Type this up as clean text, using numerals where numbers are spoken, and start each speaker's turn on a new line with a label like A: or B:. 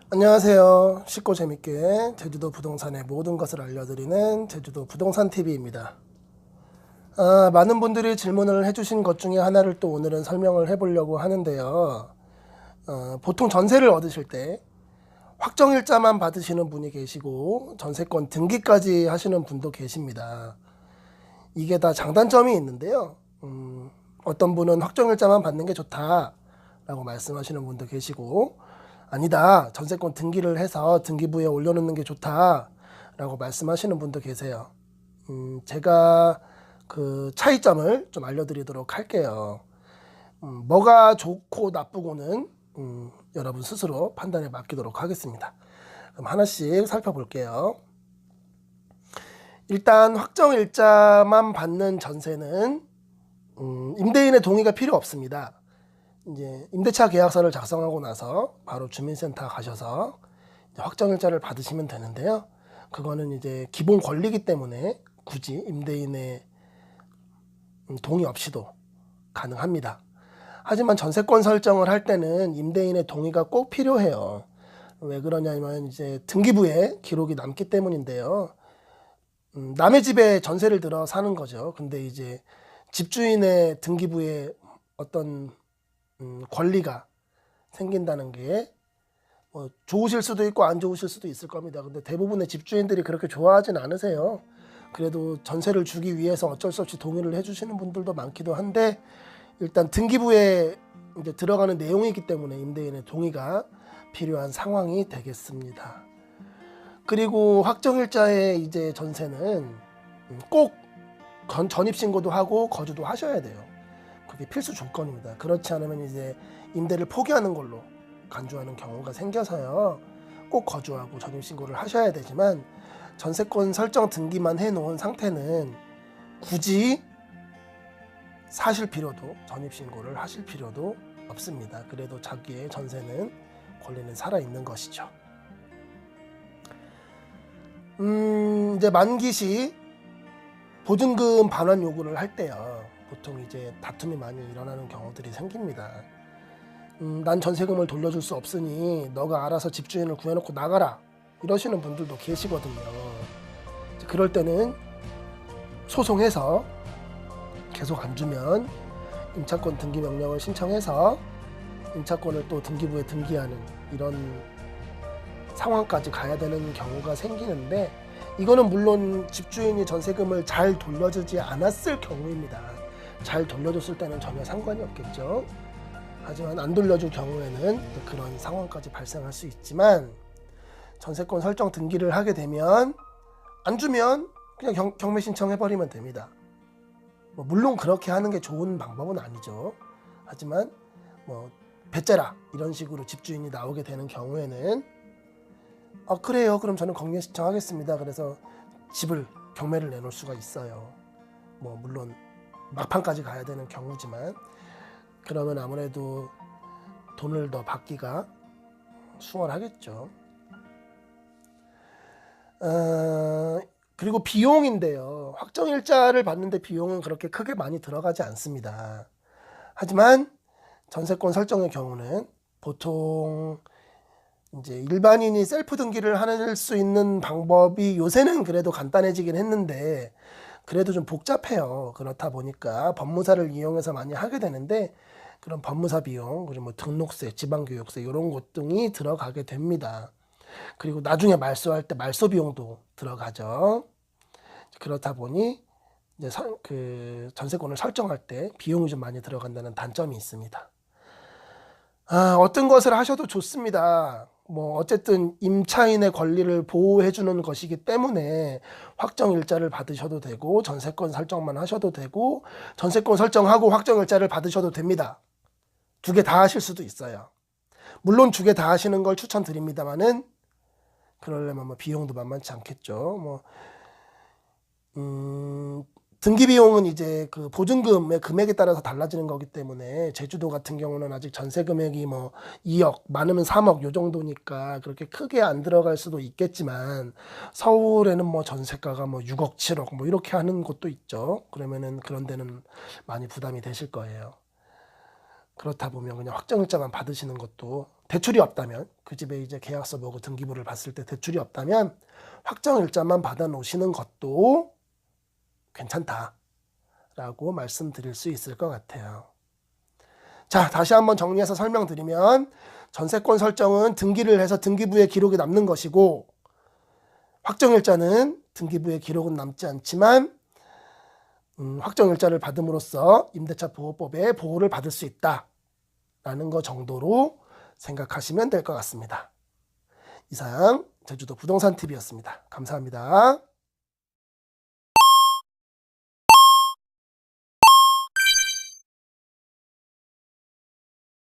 A: 안녕하세요. 쉽고 재밌게 제주도 부동산의 모든 것을 알려드리는 제주도 부동산 TV입니다. 많은 분들이 질문을 해주신 것 중에 하나를 또 오늘은 설명을 해보려고 하는데요. 보통 전세를 얻으실 때 확정일자만 받으시는 분이 계시고 전세권 등기까지 하시는 분도 계십니다. 이게 다 장단점이 있는데요. 어떤 분은 확정일자만 받는 게 좋다라고 말씀하시는 분도 계시고, 아니다, 전세권 등기를 해서 등기부에 올려놓는 게 좋다라고 말씀하시는 분도 계세요. 제가 그 차이점을 좀 알려드리도록 할게요. 뭐가 좋고 나쁘고는 여러분 스스로 판단에 맡기도록 하겠습니다. 그럼 하나씩 살펴볼게요. 일단 확정일자만 받는 전세는 임대인의 동의가 필요 없습니다. 이제 임대차 계약서를 작성하고 나서 바로 주민센터 가셔서 확정일자를 받으시면 되는데요. 그거는 이제 기본 권리이기 때문에 굳이 임대인의 동의 없이도 가능합니다. 하지만 전세권 설정을 할 때는 임대인의 동의가 꼭 필요해요. 왜 그러냐면 이제 등기부에 기록이 남기 때문인데요. 남의 집에 전세를 들어 사는 거죠. 근데 이제 집주인의 등기부에 어떤 권리가 생긴다는 게 좋으실 수도 있고 안 좋으실 수도 있을 겁니다. 근데 대부분의 집주인들이 그렇게 좋아하진 않으세요. 그래도 전세를 주기 위해서 어쩔 수 없이 동의를 해주시는 분들도 많기도 한데, 일단 등기부에 이제 들어가는 내용이기 때문에 임대인의 동의가 필요한 상황이 되겠습니다. 그리고 확정일자의 이제 전세는 꼭 전입신고도 하고 거주도 하셔야 돼요. 그게 필수 조건입니다. 그렇지 않으면 이제 임대를 포기하는 걸로 간주하는 경우가 생겨서요. 꼭 거주하고 전입신고를 하셔야 되지만, 전세권 설정 등기만 해놓은 상태는 굳이 사실 필요도, 전입신고를 하실 필요도 없습니다. 그래도 자기의 전세는 권리는 살아있는 것이죠. 이제 만기 시 보증금 반환 요구를 할 때요, 보통 이제 다툼이 많이 일어나는 경우들이 생깁니다. 난 전세금을 돌려줄 수 없으니 너가 알아서 집주인을 구해놓고 나가라, 이러시는 분들도 계시거든요. 그럴 때는 소송해서 계속 안 주면 임차권 등기 명령을 신청해서 임차권을 또 등기부에 등기하는 이런 상황까지 가야 되는 경우가 생기는데, 이거는 물론 집주인이 전세금을 잘 돌려주지 않았을 경우입니다. 잘 돌려줬을 때는 전혀 상관이 없겠죠. 하지만 안 돌려줄 경우에는 그런 상황까지 발생할 수 있지만, 전세권 설정 등기를 하게 되면 안 주면 그냥 경매 신청해버리면 됩니다. 물론 그렇게 하는 게 좋은 방법은 아니죠. 하지만 배째라 이런 식으로 집주인이 나오게 되는 경우에는 그래요, 그럼 저는 경매 신청하겠습니다. 그래서 집을 경매를 내놓을 수가 있어요. 물론 막판까지 가야 되는 경우지만, 그러면 아무래도 돈을 더 받기가 수월하겠죠. 그리고 비용인데요. 확정일자를 받는데 비용은 그렇게 크게 많이 들어가지 않습니다. 하지만 전세권 설정의 경우는 보통 이제 일반인이 셀프 등기를 할 수 있는 방법이 요새는 그래도 간단해지긴 했는데, 그래도 좀 복잡해요. 그렇다 보니까 법무사를 이용해서 많이 하게 되는데, 그런 법무사 비용, 그리고 등록세, 지방교육세 이런 것 등이 들어가게 됩니다. 그리고 나중에 말소할 때 말소 비용도 들어가죠. 그렇다 보니 이제 그 전세권을 설정할 때 비용이 좀 많이 들어간다는 단점이 있습니다. 어떤 것을 하셔도 좋습니다. 어쨌든 임차인의 권리를 보호해주는 것이기 때문에 확정일자를 받으셔도 되고, 전세권 설정만 하셔도 되고, 전세권 설정하고 확정일자를 받으셔도 됩니다. 두 개 다 하실 수도 있어요. 물론 두 개 다 하시는 걸 추천드립니다만은, 그러려면 비용도 만만치 않겠죠. 등기 비용은 이제 그 보증금의 금액에 따라서 달라지는 거기 때문에, 제주도 같은 경우는 아직 전세 금액이 2억, 많으면 3억 요 정도니까 그렇게 크게 안 들어갈 수도 있겠지만, 서울에는 전세가가 6억, 7억 이렇게 하는 곳도 있죠. 그러면은 그런 데는 많이 부담이 되실 거예요. 그렇다 보면 그냥 확정일자만 받으시는 것도 대출이 없다면, 그 집에 이제 계약서 보고 등기부를 봤을 때 대출이 없다면 확정일자만 받아 놓으시는 것도 괜찮다라고 말씀드릴 수 있을 것 같아요. 자, 다시 한번 정리해서 설명드리면 전세권 설정은 등기를 해서 등기부에 기록이 남는 것이고, 확정일자는 등기부에 기록은 남지 않지만 확정일자를 받음으로써 임대차 보호법의 보호를 받을 수 있다라는 것 정도로 생각하시면 될 것 같습니다. 이상 제주도 부동산 TV였습니다. 감사합니다.